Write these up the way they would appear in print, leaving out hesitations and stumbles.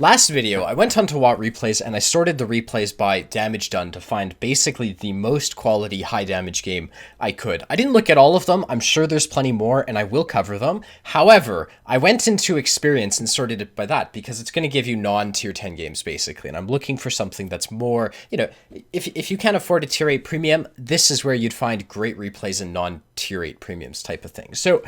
Last video, I went onto Watt Replays and I sorted the replays by damage done to find basically the most quality high damage game I could. I didn't look at all of them, I'm sure there's plenty more and I will cover them. However, I went into experience and sorted it by that because it's going to give you non-tier 10 games basically, and I'm looking for something that's more, you know, if you can't afford a tier 8 premium, this is where you'd find great replays and non-tier 8 premiums type of thing. So,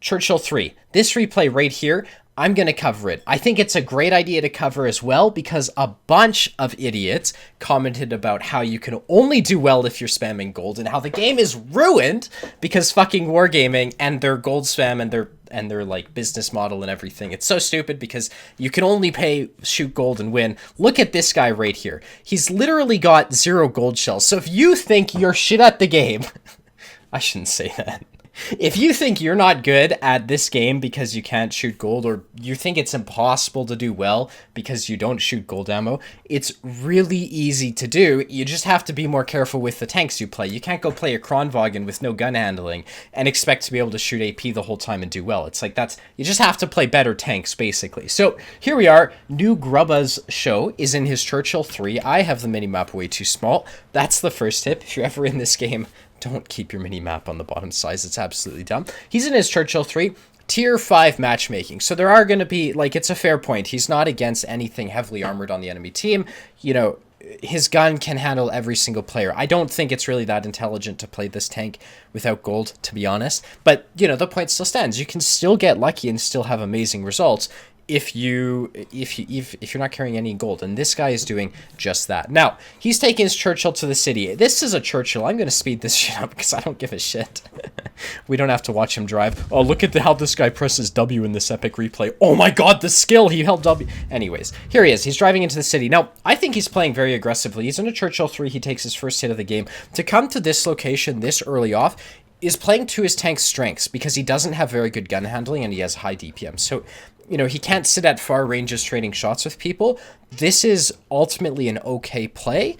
Churchill 3, this replay right here, I'm going to cover it. I think it's a great idea to cover as well because a bunch of idiots commented about how you can only do well if you're spamming gold and how the game is ruined because fucking Wargaming and their gold spam and their like business model and everything. It's so stupid because you can only shoot gold and win. Look at this guy right here. He's literally got 0 gold shells. So if you think you're shit at the game, I shouldn't say that. If you think you're not good at this game because you can't shoot gold, or you think it's impossible to do well because you don't shoot gold ammo, it's really easy to do. You just have to be more careful with the tanks you play. You can't go play a Kronwagen with no gun handling and expect to be able to shoot AP the whole time and do well. It's like you just have to play better tanks, basically. So here we are. New Grubba's show is in his Churchill 3. I have the minimap way too small. That's the first tip. If you're ever in this game, don't keep your mini-map on the bottom size. It's absolutely dumb. He's in his Churchill 3. Tier 5 matchmaking. So there are going to be, like, it's a fair point. He's not against anything heavily armored on the enemy team. You know, his gun can handle every single player. I don't think it's really that intelligent to play this tank without gold, to be honest. But, you know, the point still stands. You can still get lucky and still have amazing results if you're not carrying any gold, and this guy is doing just that. Now, he's taking his Churchill to the city. This is a Churchill. I'm going to speed this shit up because I don't give a shit. We don't have to watch him drive. Oh, look at how this guy presses W in this epic replay. Oh my god, the skill! He held W. Anyways, here he is. He's driving into the city. Now, I think he's playing very aggressively. He's in a Churchill 3. He takes his first hit of the game. To come to this location this early off is playing to his tank's strengths because he doesn't have very good gun handling and he has high DPM. So, you know, he can't sit at far ranges trading shots with people. This is ultimately an okay play.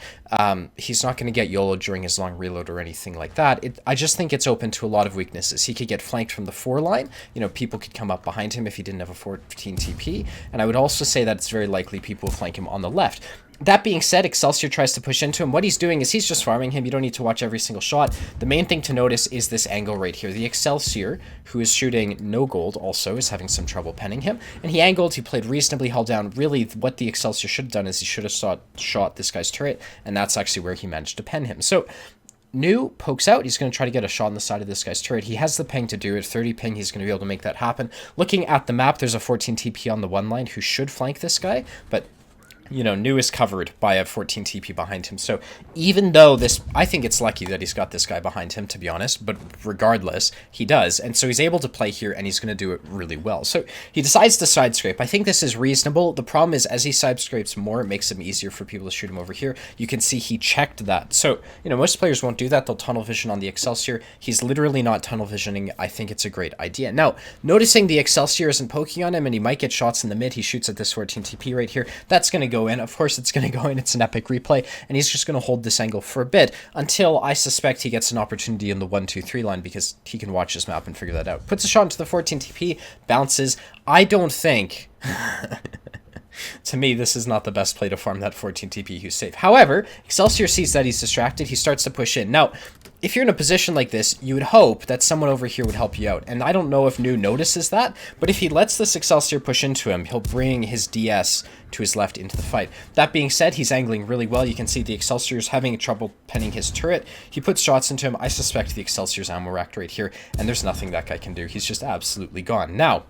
He's not going to get YOLO during his long reload or anything like that. I just think it's open to a lot of weaknesses. He could get flanked from the 4 line. You know, people could come up behind him if he didn't have a 14 TP. And I would also say that it's very likely people will flank him on the left. That being said, Excelsior tries to push into him. What he's doing is he's just farming him. You don't need to watch every single shot. The main thing to notice is this angle right here. The Excelsior, who is shooting no gold also, is having some trouble penning him. And he angled, he played reasonably, held down. Really, what the Excelsior should have done is he should have shot this guy's turret, and that's actually where he managed to pen him. So, New pokes out. He's going to try to get a shot on the side of this guy's turret. He has the ping to do it. 30 ping. He's going to be able to make that happen. Looking at the map, there's a 14 TP on the 1 line who should flank this guy, but you know, New is covered by a 14 TP behind him. So even though I think it's lucky that he's got this guy behind him, to be honest, but regardless, he does. And so he's able to play here and he's going to do it really well. So he decides to side scrape. I think this is reasonable. The problem is as he side scrapes more, it makes him easier for people to shoot him over here. You can see he checked that. So, you know, most players won't do that. They'll tunnel vision on the Excelsior. He's literally not tunnel visioning. I think it's a great idea. Now, noticing the Excelsior isn't poking on him and he might get shots in the mid. He shoots at this 14 TP right here. That's going to go in. Of course it's going to go in. It's an epic replay, and he's just going to hold this angle for a bit until I suspect he gets an opportunity in the 1-2-3 line because he can watch his map and figure that out. Puts a shot into the 14 TP, bounces. I don't think... To me, this is not the best play to farm that 14 TP who's safe. However, Excelsior sees that he's distracted. He starts to push in. Now, if you're in a position like this, you would hope that someone over here would help you out. And I don't know if New notices that, but if he lets this Excelsior push into him, he'll bring his DS to his left into the fight. That being said, he's angling really well. You can see the Excelsior's having trouble penning his turret. He puts shots into him. I suspect the Excelsior's ammo racked right here, and there's nothing that guy can do. He's just absolutely gone. Now,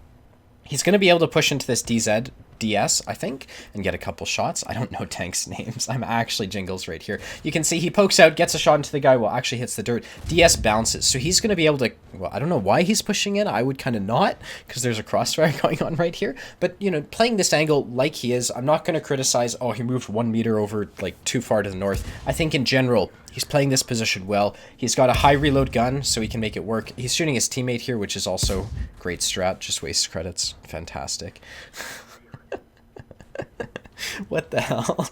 he's going to be able to push into this DS, I think, and get a couple shots. I don't know tanks' names. I'm actually jingles right here. You can see he pokes out, gets a shot into the guy, well, actually hits the dirt. DS bounces, so he's going to be able to, well, I don't know why he's pushing in. I would kind of not, because there's a crossfire going on right here. But, you know, playing this angle like he is, I'm not going to criticize, oh, he moved 1 meter over, like, too far to the north. I think in general, he's playing this position well. He's got a high reload gun, so he can make it work. He's shooting his teammate here, which is also great strat. Just wastes credits. Fantastic. What the hell?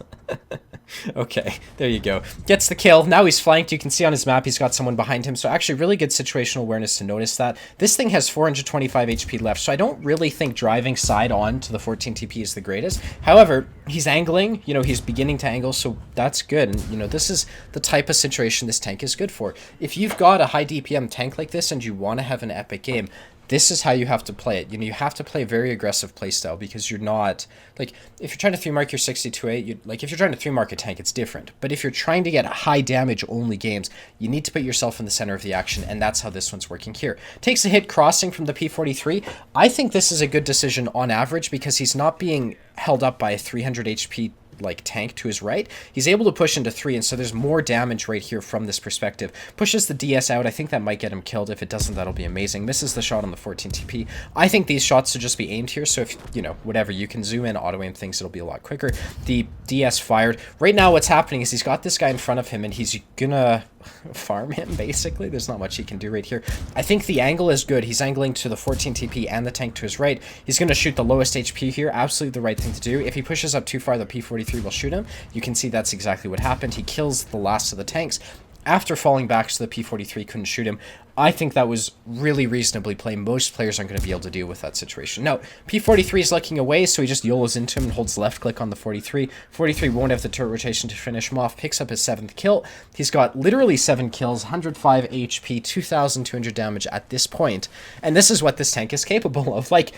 Okay, there you go. Gets the kill. Now he's flanked. You can see on his map he's got someone behind him. So actually really good situational awareness to notice that. This thing has 425 HP left, so I don't really think driving side on to the 14 TP is the greatest. However, he's angling. You know, he's beginning to angle, so that's good. And, you know, this is the type of situation this tank is good for. If you've got a high DPM tank like this and you want to have an epic game, this is how you have to play it. You know, you have to play a very aggressive playstyle because you're not, like, if you're trying to 3-mark your 62-8, like, if you're trying to 3-mark a tank, it's different. But if you're trying to get high damage only games, you need to put yourself in the center of the action, and that's how this one's working here. Takes a hit crossing from the P43. I think this is a good decision on average because he's not being held up by a 300 HP like tank to his right. He's able to push into 3, and so there's more damage right here from this perspective. Pushes the DS out. I think that might get him killed. If it doesn't, that'll be amazing. Misses the shot on the 14 TP. I think these shots should just be aimed here, so if, you know, whatever, you can zoom in, auto aim things, it'll be a lot quicker. The DS fired. Right now what's happening is he's got this guy in front of him, and he's gonna farm him, basically. There's not much he can do right here. I think the angle is good. He's angling to the 14 TP and the tank to his right. He's going to shoot the lowest HP here. Absolutely the right thing to do. If he pushes up too far, the P43 will shoot him. You can see that's exactly what happened. He kills the last of the tanks after falling back, so the P43 couldn't shoot him. I think that was really reasonably played. Most players aren't going to be able to deal with that situation. Now, P43 is looking away, so he just YOLOs into him and holds left click on the 43. 43 won't have the turret rotation to finish him off. Picks up his 7th kill. He's got literally 7 kills, 105 HP, 2,200 damage at this point. And this is what this tank is capable of. Like,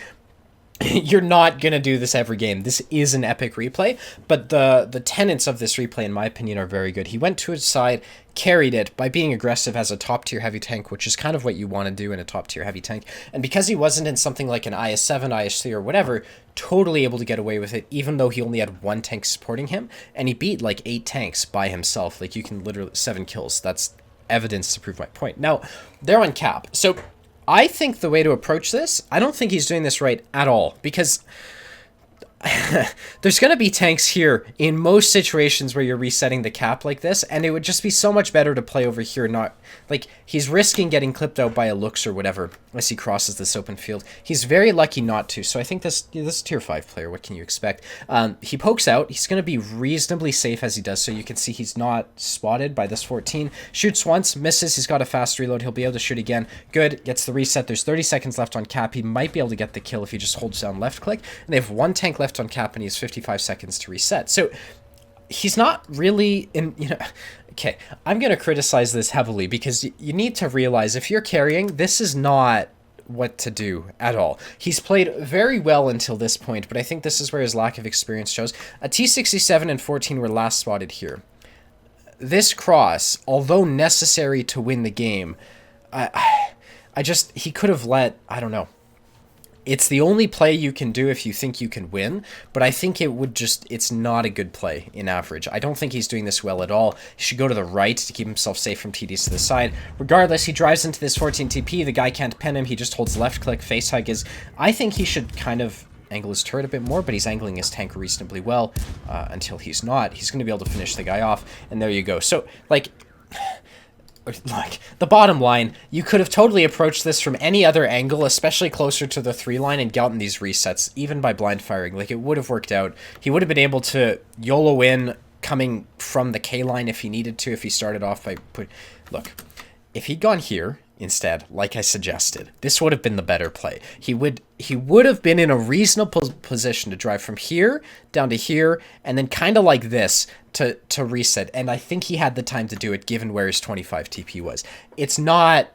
you're not going to do this every game. This is an epic replay, but the tenets of this replay, in my opinion, are very good. He went to his side, carried it by being aggressive as a top-tier heavy tank, which is kind of what you want to do in a top-tier heavy tank. And because he wasn't in something like an IS-7, IS-3, or whatever, totally able to get away with it, even though he only had 1 tank supporting him, and he beat like 8 tanks by himself. Like, you can literally 7 kills. That's evidence to prove my point. Now, they're on cap. So I think the way to approach this, I don't think he's doing this right at all, because there's going to be tanks here in most situations where you're resetting the cap like this, and it would just be so much better to play over here, not, like, he's risking getting clipped out by a Lux or whatever as he crosses this open field. He's very lucky not to, so I think this is a tier 5 player. What can you expect? He pokes out. He's going to be reasonably safe as he does, so you can see he's not spotted by this 14. Shoots once, misses. He's got a fast reload. He'll be able to shoot again. Good. Gets the reset. There's 30 seconds left on cap. He might be able to get the kill if he just holds down left click, and they have 1 tank left on cap, and he has 55 seconds to reset. So he's not really in, you know, okay, I'm going to criticize this heavily because you need to realize if you're carrying, this is not what to do at all. He's played very well until this point, but I think this is where his lack of experience shows. A T67 and 14 were last spotted here. This cross, although necessary to win the game, he could have let, I don't know. It's the only play you can do if you think you can win, but I think it's not a good play in average. I don't think he's doing this well at all. He should go to the right to keep himself safe from TDs to the side. Regardless, he drives into this 14 TP. The guy can't pen him. He just holds left click. Face hug is, I think he should kind of angle his turret a bit more, but he's angling his tank reasonably well until he's not. He's going to be able to finish the guy off, and there you go. So, like, the bottom line, you could have totally approached this from any other angle, especially closer to the 3 line, and gotten these resets, even by blind firing. Like, it would have worked out. He would have been able to YOLO in coming from the K line if he needed to, if he started off by look, if he'd gone here instead, like I suggested, this would have been the better play. He would have been in a reasonable position to drive from here down to here, and then kind of like this to reset. And I think he had the time to do it, given where his 25 TP was. It's not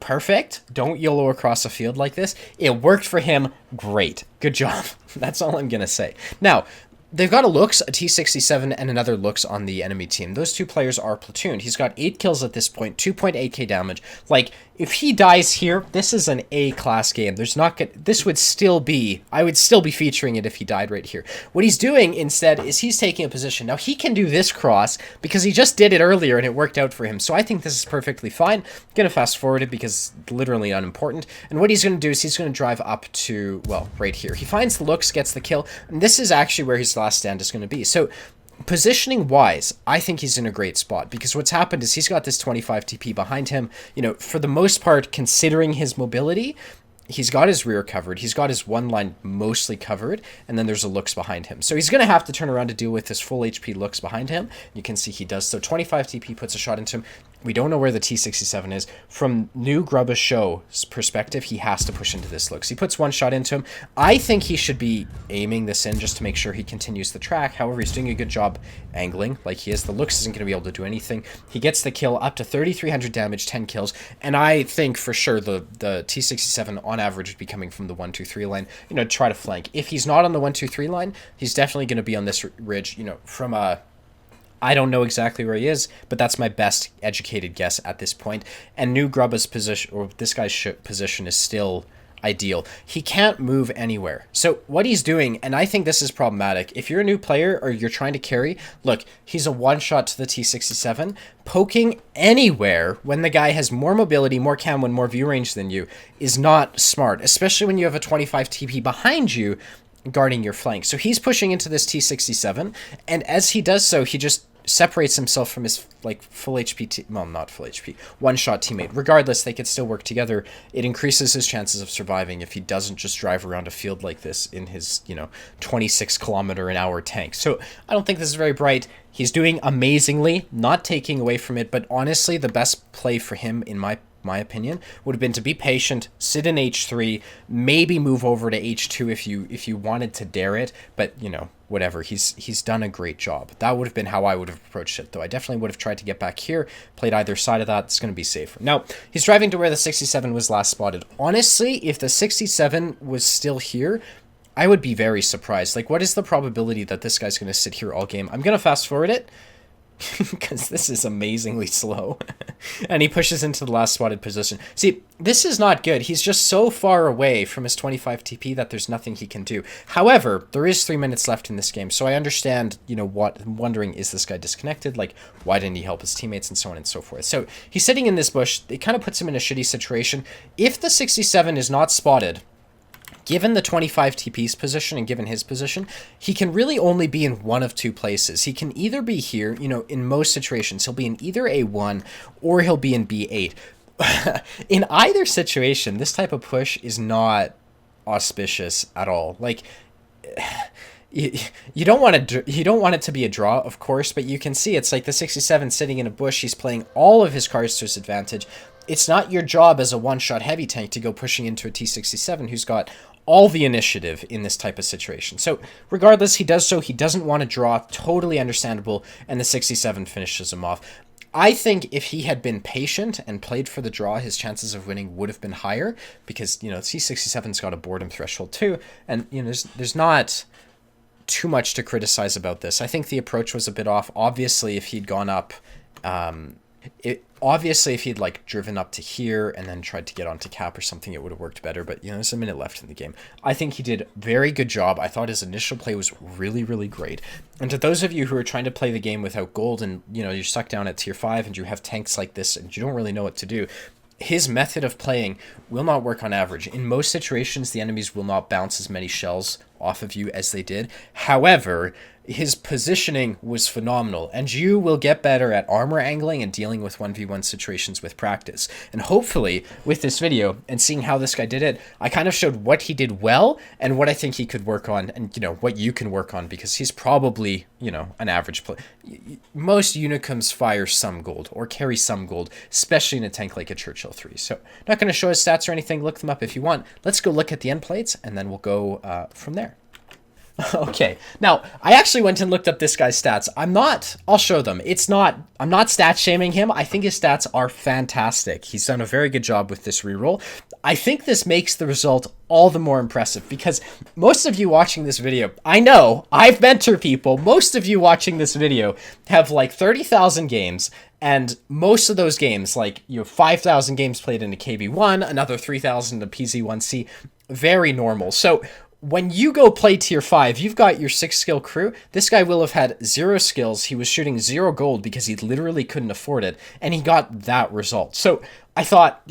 perfect. Don't YOLO across a field like this. It worked for him. Great. Good job. That's all I'm going to say. Now, they've got a Lux, a T67, and another Lux on the enemy team. Those 2 players are platooned. He's got 8 kills at this point, 2.8k damage. Like, if he dies here, this is an A-class game. There's not this would still be, I would still be featuring it if he died right here. What he's doing instead is he's taking a position. Now, he can do this cross because he just did it earlier and it worked out for him. So I think this is perfectly fine. I'm going to fast forward it because it's literally unimportant. And what he's going to do is he's going to drive up to, well, right here. He finds the Lux, gets the kill, and this is actually where his last stand is going to be. So positioning wise, I think he's in a great spot because what's happened is he's got this 25 TP behind him. You know, for the most part, considering his mobility, he's got his rear covered. He's got his one line mostly covered, and then there's a looks behind him. So he's going to have to turn around to deal with this full HP looks behind him. You can see he does. So 25 TP puts a shot into him. We don't know where the T67 is. From New Grubba Show's perspective, he has to push into this looks. He puts one shot into him. I think he should be aiming this in just to make sure he continues the track. However, he's doing a good job angling like he is. The looks isn't going to be able to do anything. He gets the kill up to 3,300 damage, 10 kills. And I think for sure the T67 on average would be coming from the 1-2-3 line, try to flank. If he's not on the 1-2-3 line, he's definitely going to be on this ridge, from a... I don't know exactly where he is, but that's my best educated guess at this point. And New Grubba's position, or this guy's position, is still ideal. He can't move anywhere. So what he's doing, and I think this is problematic, if you're a new player or you're trying to carry, look, he's a one-shot to the T67. Poking anywhere when the guy has more mobility, more cam, and more view range than you is not smart, especially when you have a 25 TP behind you guarding your flank. So he's pushing into this T67, and as he does so, he just separates himself from his full HP, well, not full HP, one-shot teammate. Regardless, they could still work together. It increases his chances of surviving if he doesn't just drive around a field like this in his, 26-kilometer-an-hour tank. So I don't think this is very bright. He's doing amazingly, not taking away from it, but honestly, the best play for him, in my opinion, would have been to be patient, sit in H3, maybe move over to H2 if you wanted to dare it, but whatever. He's done a great job. That would have been how I would have approached it, though. I definitely would have tried to get back here, played either side of that. It's going to be safer. Now, he's driving to where the 67 was last spotted. Honestly, if the 67 was still here, I would be very surprised. What is the probability that this guy's going to sit here all game? I'm going to fast forward it, because this is amazingly slow. And he pushes into the last spotted position. See, this is not good. He's just so far away from his 25 TP that there's nothing he can do. However, there is 3 minutes left in this game, so I understand, what I'm wondering, is this guy disconnected? Why didn't he help his teammates, and so on and so forth. So he's sitting in this bush. It kind of puts him in a shitty situation. If the 67 is not spotted, given the 25 TP's position and given his position, he can really only be in one of two places. He can either be here, in most situations, he'll be in either A1 or he'll be in B8. In either situation, this type of push is not auspicious at all. You don't want it to be a draw, of course, but you can see it's like the 67 sitting in a bush. He's playing all of his cards to his advantage. It's not your job as a one-shot heavy tank to go pushing into a T67 who's got all the initiative in this type of situation. So regardless, he does so. He doesn't want to draw. Totally understandable. And the 67 finishes him off. I think if he had been patient and played for the draw, his chances of winning would have been higher because, T67's got a boredom threshold too. And, there's not too much to criticize about this. I think the approach was a bit off. Obviously, if he'd gone up... Obviously, if he'd driven up to here and then tried to get onto cap or something, it would have worked better. But, there's a minute left in the game. I think he did a very good job. I thought his initial play was really, really great. And to those of you who are trying to play the game without gold and, you're stuck down at tier 5 and you have tanks like this and you don't really know what to do, his method of playing will not work on average. In most situations, the enemies will not bounce as many shells off of you as they did. However, his positioning was phenomenal, and you will get better at armor angling and dealing with 1v1 situations with practice. And hopefully, with this video and seeing how this guy did it, I kind of showed what he did well and what I think he could work on and, what you can work on, because he's probably, an average player. Most Unicums fire some gold or carry some gold, especially in a tank like a Churchill 3. So, not going to show his stats or anything. Look them up if you want. Let's go look at the end plates, and then we'll go from there. Okay, now, I actually went and looked up this guy's stats. I'll show them. I'm not stat shaming him. I think his stats are fantastic. He's done a very good job with this reroll. I think this makes the result all the more impressive because most of you watching this video, I know, I've mentored people, most of you watching this video have 30,000 games, and most of those games, 5,000 games played in a KB1, another 3,000 in a PZ1C, very normal. So, when you go play tier 5, you've got your 6-skill crew. This guy will have had 0 skills. He was shooting 0 gold because he literally couldn't afford it, and he got that result. So I thought,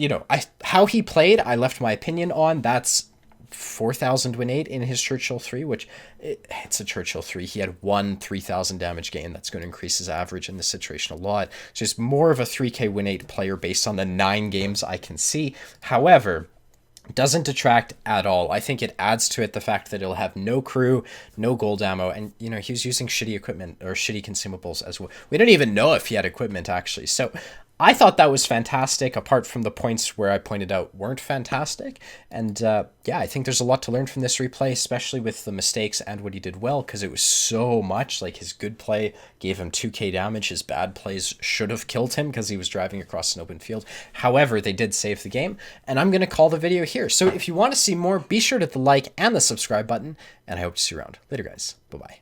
how he played, I left my opinion on. That's 4,000 win 8 in his Churchill 3, which it's a Churchill 3. He had one 3,000 damage gain. That's going to increase his average in this situation a lot. Just more of a 3k win 8 player based on the 9 games I can see. However, Doesn't detract at all. I think it adds to it the fact that it'll have no crew, no gold ammo, and you know, he was using shitty equipment or shitty consumables as well. We don't even know if he had equipment actually. So I thought that was fantastic, apart from the points where I pointed out weren't fantastic. And yeah, I think there's a lot to learn from this replay, especially with the mistakes and what he did well, because it was so much. Like, his good play gave him 2k damage. His bad plays should have killed him because he was driving across an open field. However, they did save the game, and I'm going to call the video here. So if you want to see more, be sure to hit the like and the subscribe button, and I hope to see you around. Later, guys. Bye-bye.